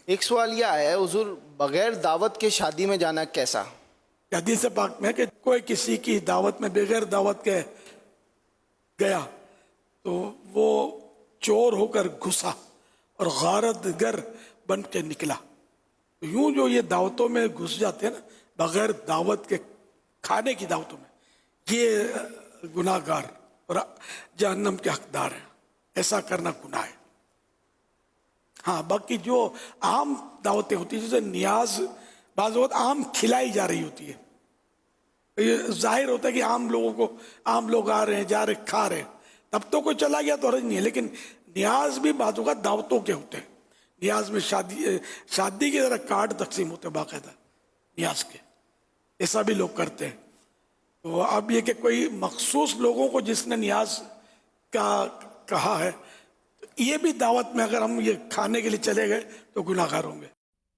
ایک سوال یہ آیا ہے حضور، بغیر دعوت کے شادی میں جانا کیسا؟ حدیث پاک میں کہ کوئی کسی کی دعوت میں بغیر دعوت کے گیا تو وہ چور ہو کر گھسا اور غارت گر بن کے نکلا. یوں جو یہ دعوتوں میں گھس جاتے ہیں نا بغیر دعوت کے، کھانے کی دعوتوں میں، یہ گناہ گار اور جہنم کے حقدار ہیں. ایسا کرنا گناہ ہے. ہاں باقی جو عام دعوتیں ہوتی ہیں جیسے نیاز بعض وقت عام کھلائی جا رہی ہوتی ہے، یہ ظاہر ہوتا ہے کہ عام لوگوں کو، عام لوگ آ رہے ہیں جا رہے ہیں کھا رہے ہیں، تب تو کوئی چلا گیا تو حرج نہیں ہے. لیکن نیاز بھی بعض اوقات دعوتوں کے ہوتے ہیں. نیاز میں شادی کی طرح کارڈ تقسیم ہوتے ہیں باقاعدہ نیاز کے، ایسا بھی لوگ کرتے ہیں. تو اب یہ کہ کوئی مخصوص لوگوں کو جس نے نیاز کا کہا ہے، یہ بھی دعوت میں اگر ہم یہ کھانے کے لیے چلے گئے تو گناہ گار ہوں گے.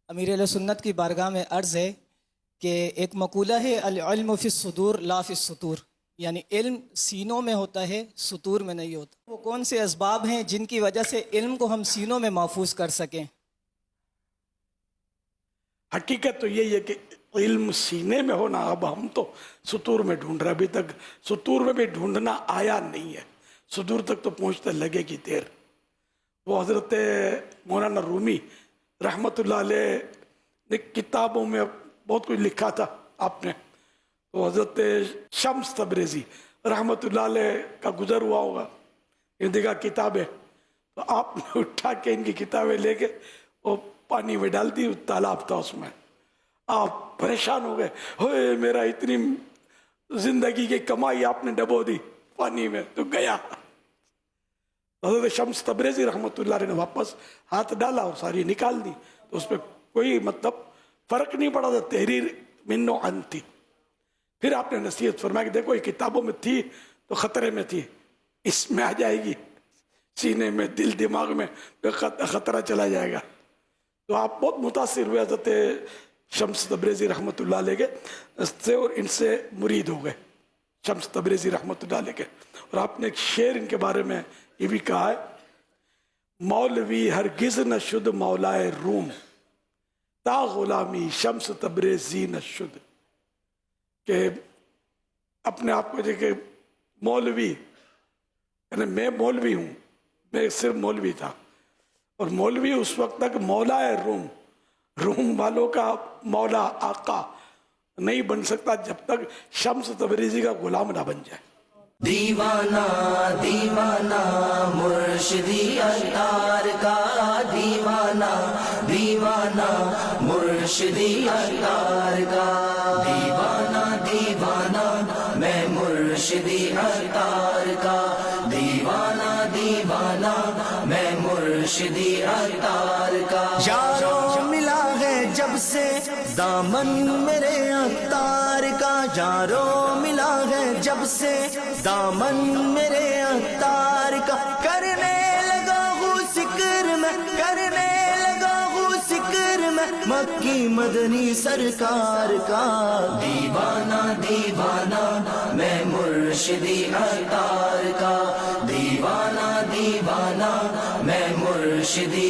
امیر اہل سنت کی بارگاہ میں عرض ہے کہ ایک مقولہ ہے العلم فی الصدور لا فی السطور، یعنی علم سینوں میں ہوتا ہے، سطور میں نہیں ہوتا. وہ کون سے اسباب ہیں جن کی وجہ سے علم کو ہم سینوں میں محفوظ کر سکیں؟ حقیقت تو یہی ہے کہ علم سینے میں ہونا. اب ہم تو سطور میں ڈھونڈ رہے، ابھی تک سطور میں بھی ڈھونڈنا آیا نہیں ہے. صدور تک تو پہنچتے لگے گی دیر. وہ حضرت مولانا رومی رحمۃ اللہ علیہ نے کتابوں میں بہت کچھ لکھا تھا آپ نے. تو حضرت شمس تبریزی رحمۃ اللہ علیہ کا گزر ہوا ہوگا، یہ دیکھا کتابیں، تو آپ نے اٹھا کے ان کی کتابیں لے کے وہ پانی میں ڈال دی. تالاب تھا اس میں. آپ پریشان ہو گئے، ہوئے میرا اتنی زندگی کی کمائی آپ نے ڈبو دی پانی میں، تو گیا. حضرت شمس تبریزی رحمۃ اللہ علیہ نے واپس ہاتھ ڈالا اور ساری نکال دی. تو اس پہ کوئی مطلب فرق نہیں پڑا تھا، تحریر من و عن تھی. پھر آپ نے نصیحت فرمایا کہ دیکھو یہ کتابوں میں تھی تو خطرے میں تھی، اس میں آ جائے گی سینے میں، دل دماغ میں خطرہ چلا جائے گا. تو آپ بہت متاثر ہوئے حضرت شمس تبریزی رحمۃ اللہ علیہ کے سے، اور ان سے مرید ہو گئے شمس تبریزی رحمۃ اللہ علیہ کے. اور آپ نے ایک شعر ان کے بارے میں یہ بھی کہا ہے، مولوی ہرگز نہ شد مولائے روم تا غلامی شمس تبریزی نہ شد. کہ اپنے آپ کو کہ مولوی، یعنی میں مولوی ہوں، میں صرف مولوی تھا، اور مولوی اس وقت تک مولا روم، روم والوں کا مولا آقا نہیں بن سکتا جب تک شمس تبریزی کا غلام نہ بن جائے. دیوانہ دیوانہ مرشدی اشعار کا، دیوانہ دیوانہ مرشدی اشعار کا، دیوانہ دیوانہ میں مرشدی اشعار کا، دیوانہ دیوانہ میں مرشدی اشعار کا. یارو ملا ہے جب سے دامن میرے عطار کا، یارو ملا ہے جب سے دامن میرے عطار کا، کرنے لگا ہوں ذکر میں، کرنے لگا ہوں ذکر میں مکی مدنی سرکار کا. دیوانہ دیوانہ میں مرشدی عطار کا، دیوانہ دیوانہ میں مرشدی